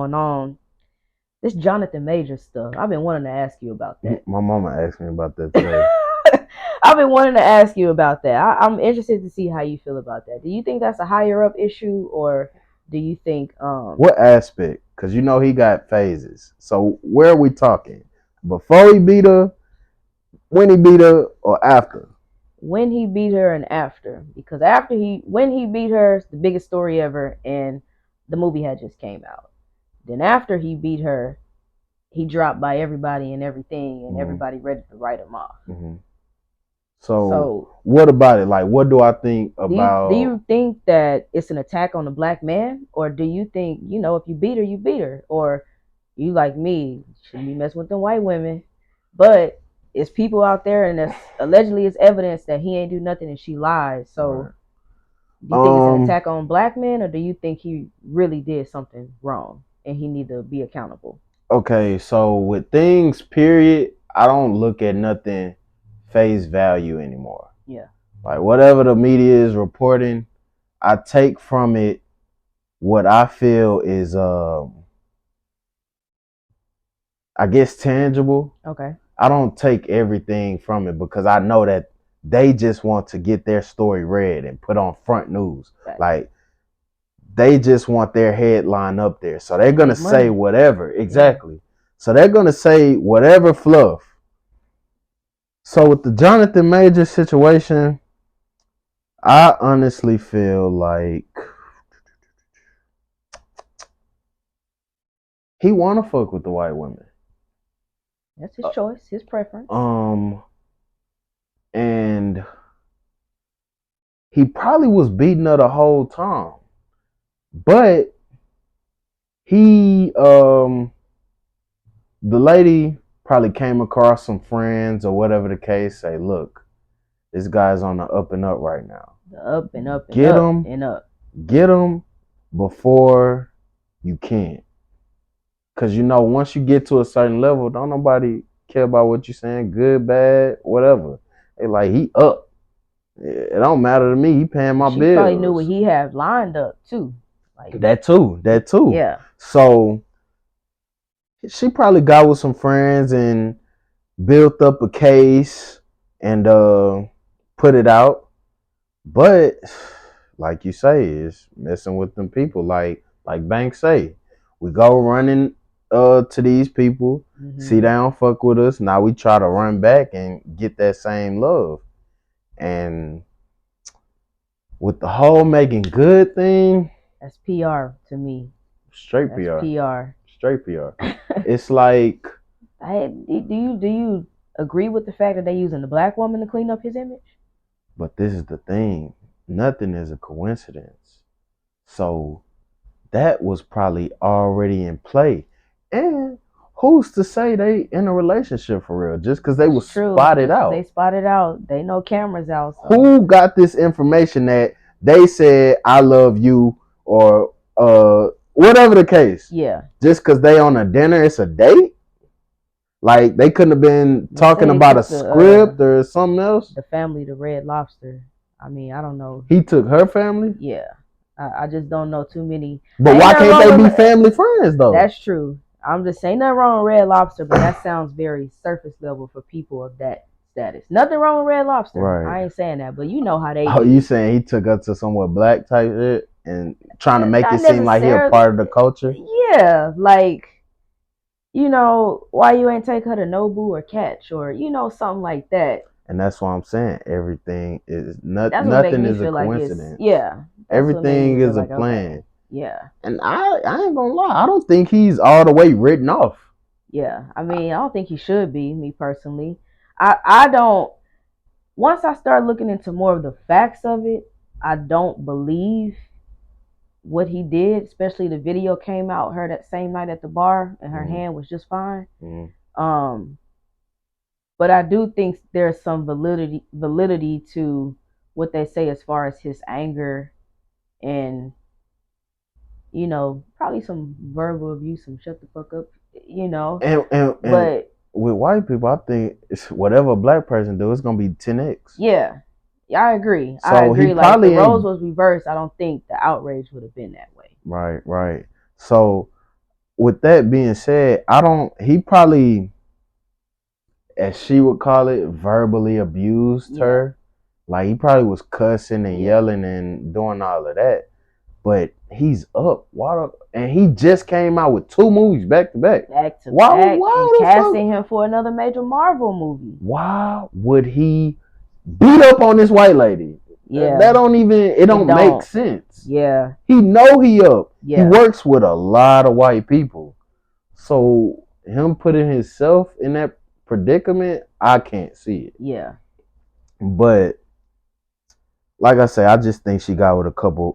going on. This Jonathan Major stuff. I've been wanting to ask you about that. My mama asked me about that today. I've been wanting to ask you about that. I'm interested to see how you feel about that. Do you think that's a higher up issue, or do you think What aspect? Because you know he got phases. So where are we talking? Before he beat her, when he beat her, or after? when he beat her and after? Because when he beat her, it's the biggest story ever, and the movie had just came out. Then after he beat her, he dropped by everybody and everything, and everybody ready to write him off. Mm-hmm. So So what about it? Like, what do I think do about? you think that it's an attack on the black man, or do you think if you beat her, you beat her, or you like me shouldn't be messing with them white women? But it's people out there, and that's allegedly it's evidence that he ain't do nothing and she lied. So do you think it's an attack on black men, or do you think he really did something wrong and he need to be accountable? Okay, so with things, period, I don't look at nothing face value anymore. Yeah. Like whatever the media is reporting, I take from it what I feel is I guess tangible. Okay. I don't take everything from it because I know that they just want to get their story read and put on front news. Right. Like they just want their headline up there. So they're gonna say whatever. Exactly. Yeah. So they're gonna say whatever fluff. So with the Jonathan Major situation, I honestly feel like he wanna fuck with the white women. That's his choice, his preference. And he probably was beating her the whole time. But he the lady probably came across some friends or whatever the case, say, look, this guy's on the up and up right now. The up and up and get up him and up. Get him before you can. Cause once you get to a certain level, don't nobody care about what you're saying, good, bad, whatever. They like, he up. It don't matter to me. He paying my bills. She probably knew what he had lined up too. Like that too. Yeah. So she probably got with some friends and built up a case and put it out. But like you say, it's messing with them people. Like Banks say, we go running to these people, see they don't fuck with us. Now we try to run back and get that same love. And with the whole Megan Good thing, that's PR to me. Straight that's PR. PR. Straight PR. It's like, do you agree with the fact that they're using the black woman to clean up his image? But this is the thing. Nothing is a coincidence. So that was probably already in play. And who's to say they in a relationship for real? Just because they was spotted out. They spotted out. They know cameras out. So. Who got this information that they said, I love you, or whatever the case? Yeah. Just because they on a dinner, it's a date? Like they couldn't have been talking about a script or something else? The family, the Red Lobster. I mean, I don't know. He took her family? Yeah. I just don't know too many. But why can't they be family friends though? That's true. I'm just saying nothing wrong with Red Lobster, but that sounds very surface level for people of that status. Nothing wrong with Red Lobster. Right. I ain't saying that, but you know how they. Oh, you saying he took her to somewhere black type shit and trying to make it seem like he a part of the culture? Yeah, like, why you ain't take her to Nobu or Catch or something like that. And that's why I'm saying everything is nothing is a coincidence. Yeah. Everything is a plan. Okay. Yeah. And I ain't gonna lie, I don't think he's all the way written off. Yeah. I mean, I don't think he should be, me personally. I don't, once I start looking into more of the facts of it, I don't believe what he did, especially the video came out her that same night at the bar and her hand was just fine. But I do think there's some validity to what they say as far as his anger and probably some verbal abuse, some shut the fuck up, but with white people, I think it's whatever a black person do, it's gonna be 10x. Yeah, I agree. So I agree. Like if the roles was reversed, I don't think the outrage would have been that way. Right. So with that being said, he probably, as she would call it, verbally abused her. Like he probably was cussing and yelling and doing all of that. But he's up. And he just came out with 2 movies back to back. Back to back. And casting him for another major Marvel movie. Why would he beat up on this white lady? Yeah. That don't make sense. Yeah. He know he up. Yeah. He works with a lot of white people. So him putting himself in that predicament, I can't see it. Yeah. But like I say, I just think she got with a couple